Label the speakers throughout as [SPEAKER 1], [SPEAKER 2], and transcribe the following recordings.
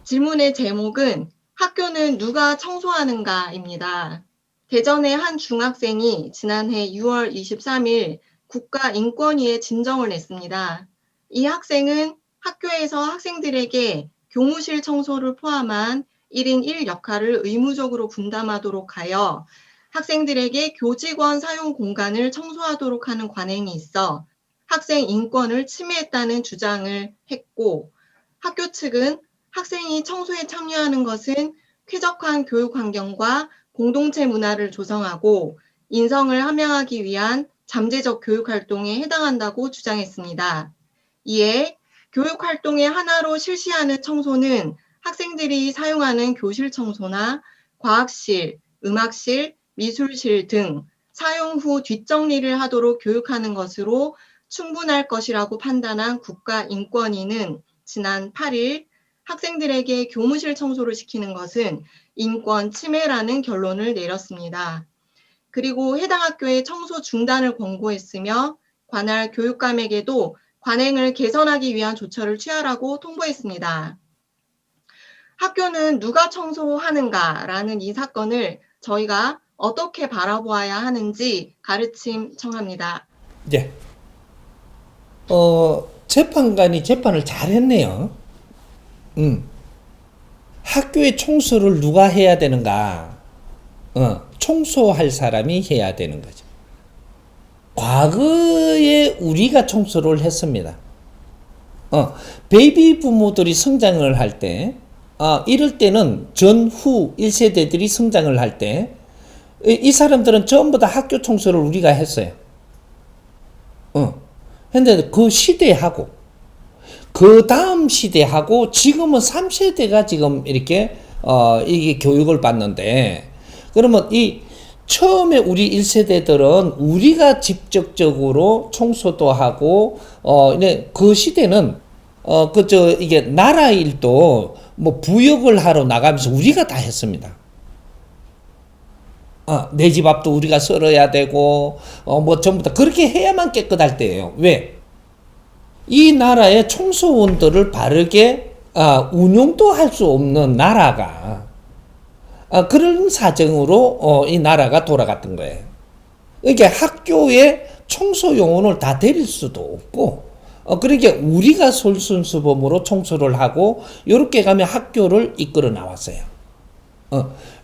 [SPEAKER 1] 질문의 제목은 학교는 누가 청소하는가입니다. 대전의 한 중학생이 지난해 6월 23일 국가인권위에 진정을 냈습니다. 이 학생은 학교에서 학생들에게 교무실 청소를 포함한 1인 1 역할을 의무적으로 분담하도록 하여 학생들에게 교직원 사용 공간을 청소하도록 하는 관행이 있어 학생 인권을 침해했다는 주장을 했고, 학교 측은 학생이 청소에 참여하는 것은 쾌적한 교육 환경과 공동체 문화를 조성하고 인성을 함양하기 위한 잠재적 교육 활동에 해당한다고 주장했습니다. 이에 교육 활동의 하나로 실시하는 청소는 학생들이 사용하는 교실 청소나 과학실, 음악실, 미술실 등 사용 후 뒷정리를 하도록 교육하는 것으로 충분할 것이라고 판단한 국가인권위는 지난 8일 학생들에게 교무실 청소를 시키는 것은 인권 침해라는 결론을 내렸습니다. 그리고 해당 학교에 청소 중단을 권고했으며 관할 교육감에게도 관행을 개선하기 위한 조처를 취하라고 통보했습니다. 학교는 누가 청소하는가라는 이 사건을 저희가 어떻게 바라보아야 하는지 가르침 청합니다.
[SPEAKER 2] 예. 재판관이 재판을 잘했네요. 학교의 청소를 누가 해야 되는가? 청소할 사람이 해야 되는 거죠. 과거에 우리가 청소를 했습니다. 베이비 부모들이 성장을 할 때, 이럴 때는 전후 1세대들이 성장을 할 때, 이 사람들은 전부 다 학교 청소를 우리가 했어요. 근데 그 시대하고, 그 다음 시대하고, 지금은 3세대가 지금 이렇게, 이게 교육을 받는데, 그러면 이, 처음에 우리 1세대들은 우리가 직접적으로 청소도 하고, 그 시대는, 이게 나라 일도 뭐 부역을 하러 나가면서 우리가 다 했습니다. 내 집 앞도 우리가 썰어야 되고, 뭐 전부 다 그렇게 해야만 깨끗할 때예요. 왜? 이 나라의 청소원들을 바르게, 운용도 할 수 없는 나라가, 그런 사정으로, 이 나라가 돌아갔던 거예요. 이게 학교에 청소 요원을 다 데릴 수도 없고, 그러니까 우리가 솔선수범으로 청소를 하고, 요렇게 가면 학교를 이끌어 나왔어요.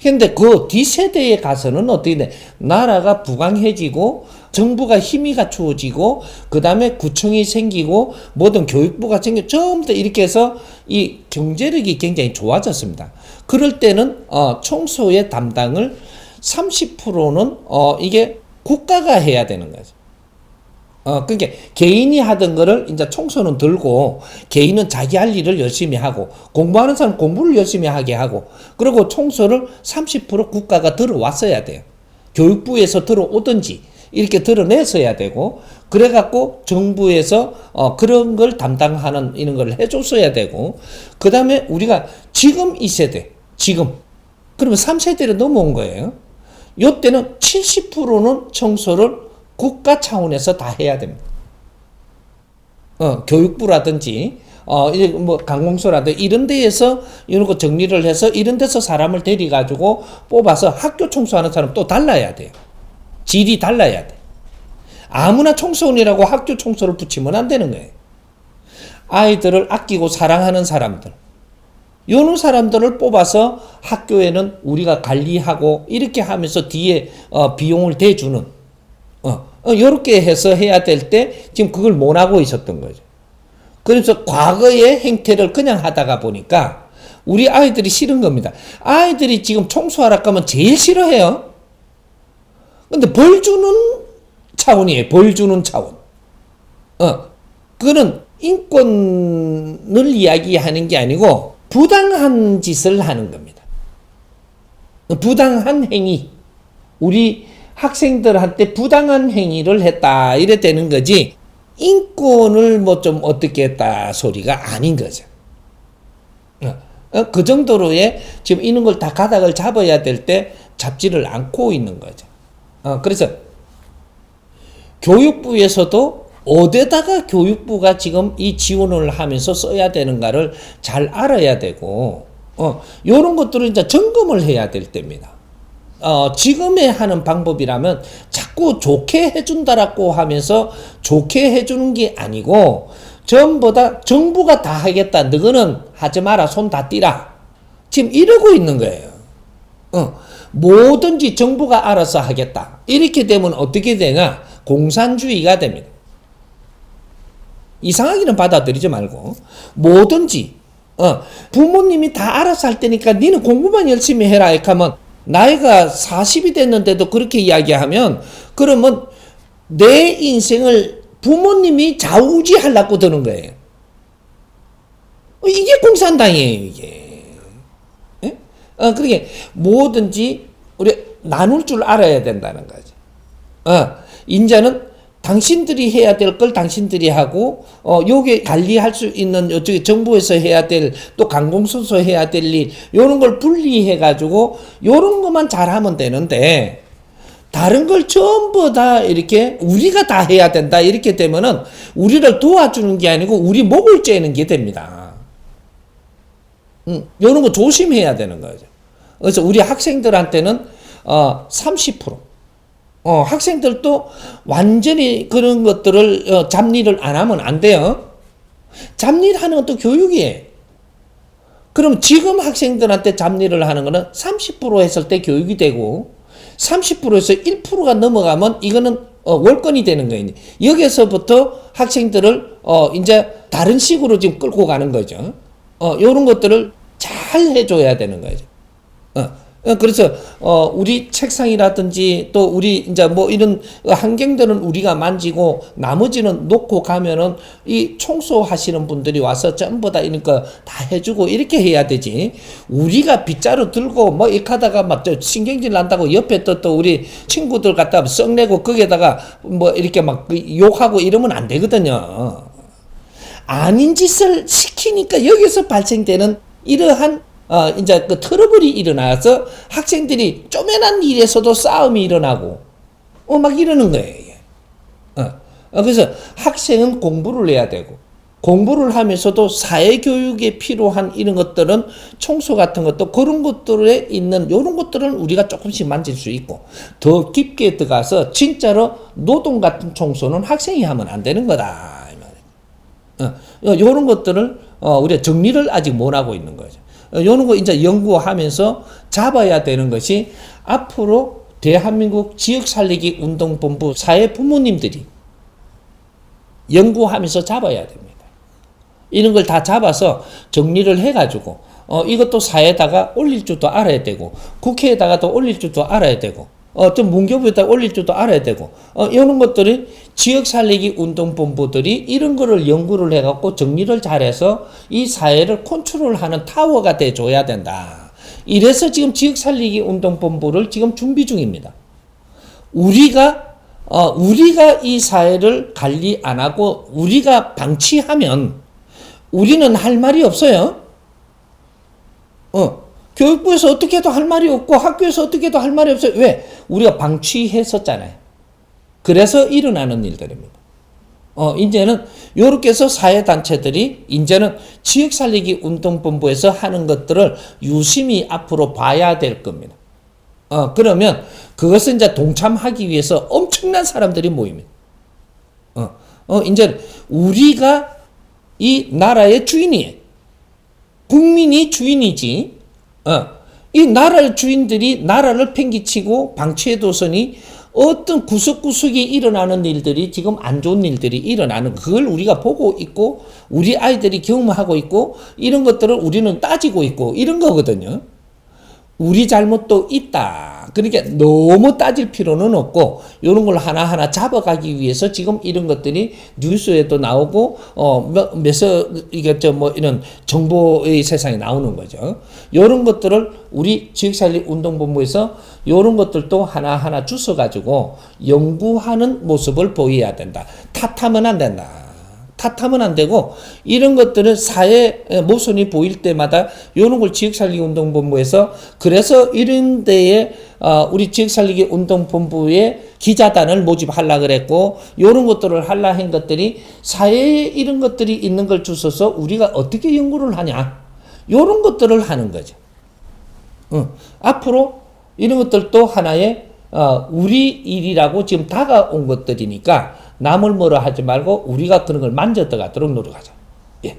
[SPEAKER 2] 근데 그 뒷세대에 가서는 어떻게 돼? 나라가 부강해지고, 정부가 힘이 갖추어지고, 그 다음에 구청이 생기고, 모든 교육부가 생겨, 전부 다 이렇게 해서 이 경제력이 굉장히 좋아졌습니다. 그럴 때는, 청소의 담당을 30%는, 이게 국가가 해야 되는 거죠. 그러니까 개인이 하던 거를 이제 청소는 들고 개인은 자기 할 일을 열심히 하고 공부하는 사람 공부를 열심히 하게 하고 그리고 청소를 30% 국가가 들어왔어야 돼요. 교육부에서 들어오든지 이렇게 드러냈어야 되고 그래갖고 정부에서 그런 걸 담당하는 이런 걸 해줬어야 되고 그 다음에 우리가 지금 이 세대 지금 그러면 3세대로 넘어온 거예요. 요때는 70%는 청소를 국가 차원에서 다 해야 됩니다. 교육부라든지, 뭐, 관공서라든지, 이런 데에서, 이런 거 정리를 해서, 이런 데서 사람을 데려가지고 뽑아서 학교 청소하는 사람 또 달라야 돼요. 질이 달라야 돼. 아무나 청소원이라고 학교 청소를 붙이면 안 되는 거예요. 아이들을 아끼고 사랑하는 사람들. 요런 사람들을 뽑아서 학교에는 우리가 관리하고, 이렇게 하면서 뒤에, 비용을 대주는, 요렇게 해서 해야 될 때 지금 그걸 못 하고 있었던 거죠. 그래서 과거의 행태를 그냥 하다가 보니까 우리 아이들이 싫은 겁니다. 아이들이 지금 청소하라고 하면 제일 싫어해요. 근데 벌 주는 차원이에요. 벌 주는 차원. 그거는 인권을 이야기하는 게 아니고 부당한 짓을 하는 겁니다. 부당한 행위. 우리 학생들한테 부당한 행위를 했다 이래 되는 거지 인권을 뭐 좀 어떻게 했다 소리가 아닌 거죠. 그 정도로의 지금 이런 걸 다 가닥을 잡아야 될 때 잡지를 않고 있는 거죠. 그래서 교육부에서도 어디다가 교육부가 지금 이 지원을 하면서 써야 되는가를 잘 알아야 되고 요런 것들을 이제 점검을 해야 될 때입니다. 지금에 하는 방법이라면 자꾸 좋게 해준다라고 하면서 좋게 해주는 게 아니고 전부 다 정부가 다 하겠다. 너희는 하지 마라. 손 다 떼라. 지금 이러고 있는 거예요. 뭐든지 정부가 알아서 하겠다. 이렇게 되면 어떻게 되냐? 공산주의가 됩니다. 이상하게는 받아들이지 말고 뭐든지 부모님이 다 알아서 할 테니까 니는 공부만 열심히 해라. 이렇게 하면 나이가 40이 됐는데도 그렇게 이야기하면 그러면 내 인생을 부모님이 좌우지하려고 드는 거예요. 이게 공산당이에요, 이게. 예? 그러니까 뭐든지 우리 나눌 줄 알아야 된다는 거죠. 이제는 당신들이 해야 될 걸 당신들이 하고, 요게 관리할 수 있는, 요쪽에 정부에서 해야 될, 또 관공서에서 해야 될 일, 요런 걸 분리해가지고, 요런 것만 잘하면 되는데, 다른 걸 전부 다 이렇게, 우리가 다 해야 된다, 이렇게 되면은, 우리를 도와주는 게 아니고, 우리 목을 째는 게 됩니다. 요런 거 조심해야 되는 거죠. 그래서 우리 학생들한테는, 30%. 학생들도 완전히 그런 것들을 잡일을 안 하면 안 돼요. 잡일 하는 것도 교육이에요. 그럼 지금 학생들한테 잡일을 하는 거는 30% 했을 때 교육이 되고 30%에서 1%가 넘어가면 이거는 월권이 되는 거예요. 여기서부터 학생들을 이제 다른 식으로 지금 끌고 가는 거죠. 이런 것들을 잘 해줘야 되는 거죠. 그래서 우리 책상이라든지 또 우리 이제 뭐 이런 환경들은 우리가 만지고 나머지는 놓고 가면은 이 청소하시는 분들이 와서 전부 다 이런 거 다 해주고 이렇게 해야 되지. 우리가 빗자루 들고 뭐 이렇게 하다가 막 신경질 난다고 옆에 또 우리 친구들 갖다 썩내고 거기에다가 뭐 이렇게 막 욕하고 이러면 안 되거든요. 아닌 짓을 시키니까 여기서 발생되는 이러한 이제 그 트러블이 일어나서 학생들이 쪼매난 일에서도 싸움이 일어나고, 막 이러는 거예요. 그래서 학생은 공부를 해야 되고, 공부를 하면서도 사회교육에 필요한 이런 것들은 청소 같은 것도 그런 것들에 있는 이런 것들은 우리가 조금씩 만질 수 있고, 더 깊게 들어가서 진짜로 노동 같은 청소는 학생이 하면 안 되는 거다. 이런 것들을 우리가 정리를 아직 못 하고 있는 거죠. 요런 거 이제 연구하면서 잡아야 되는 것이 앞으로 대한민국 지역살리기 운동본부 사회 부모님들이 연구하면서 잡아야 됩니다. 이런 걸 다 잡아서 정리를 해가지고 이것도 사회에다가 올릴 줄도 알아야 되고 국회에다가도 올릴 줄도 알아야 되고 또 문교부에다 올릴 줄도 알아야 되고 이런 것들이 지역살리기 운동본부들이 이런 거를 연구를 해갖고 정리를 잘해서 이 사회를 컨트롤하는 타워가 돼줘야 된다. 이래서 지금 지역살리기 운동본부를 지금 준비 중입니다. 우리가 이 사회를 관리 안 하고 우리가 방치하면 우리는 할 말이 없어요. 교육부에서 어떻게 해도 할 말이 없고 학교에서 어떻게 해도 할 말이 없어요. 왜? 우리가 방치했었잖아요. 그래서 일어나는 일들입니다. 이제는 요렇게 해서 사회단체들이 이제는 지역살리기 운동본부에서 하는 것들을 유심히 앞으로 봐야 될 겁니다. 그러면 그것은 이제 동참하기 위해서 엄청난 사람들이 모입니다. 이제 우리가 이 나라의 주인이에요. 국민이 주인이지. 이 나라의 주인들이 나라를 팽개치고 방치해뒀으니 어떤 구석구석에 일어나는 일들이 지금 안 좋은 일들이 일어나는 그걸 우리가 보고 있고 우리 아이들이 경험하고 있고 이런 것들을 우리는 따지고 있고 이런 거거든요. 우리 잘못도 있다. 그러니까 너무 따질 필요는 없고 이런 걸 하나하나 잡아가기 위해서 지금 이런 것들이 뉴스에도 나오고 이게 이런 정보의 세상에 나오는 거죠. 이런 것들을 우리 지역살리 운동본부에서 이런 것들도 하나하나 주워가지고 연구하는 모습을 보여야 된다. 탓하면 안 된다. 탓하면 안 되고 이런 것들은 사회 모순이 보일 때마다 이런 걸 지역살리기 운동본부에서 그래서 이런 데에 우리 지역살리기 운동본부에 기자단을 모집하려 그랬고 이런 것들을 하려 한 것들이 사회에 이런 것들이 있는 걸 주셔서 우리가 어떻게 연구를 하냐 요런 것들을 하는 거죠. 앞으로 이런 것들도 하나의 우리 일이라고 지금 다가온 것들이니까 남을 뭐라 하지 말고 우리가 그런 걸 만져 들어가도록 노력하자. 예.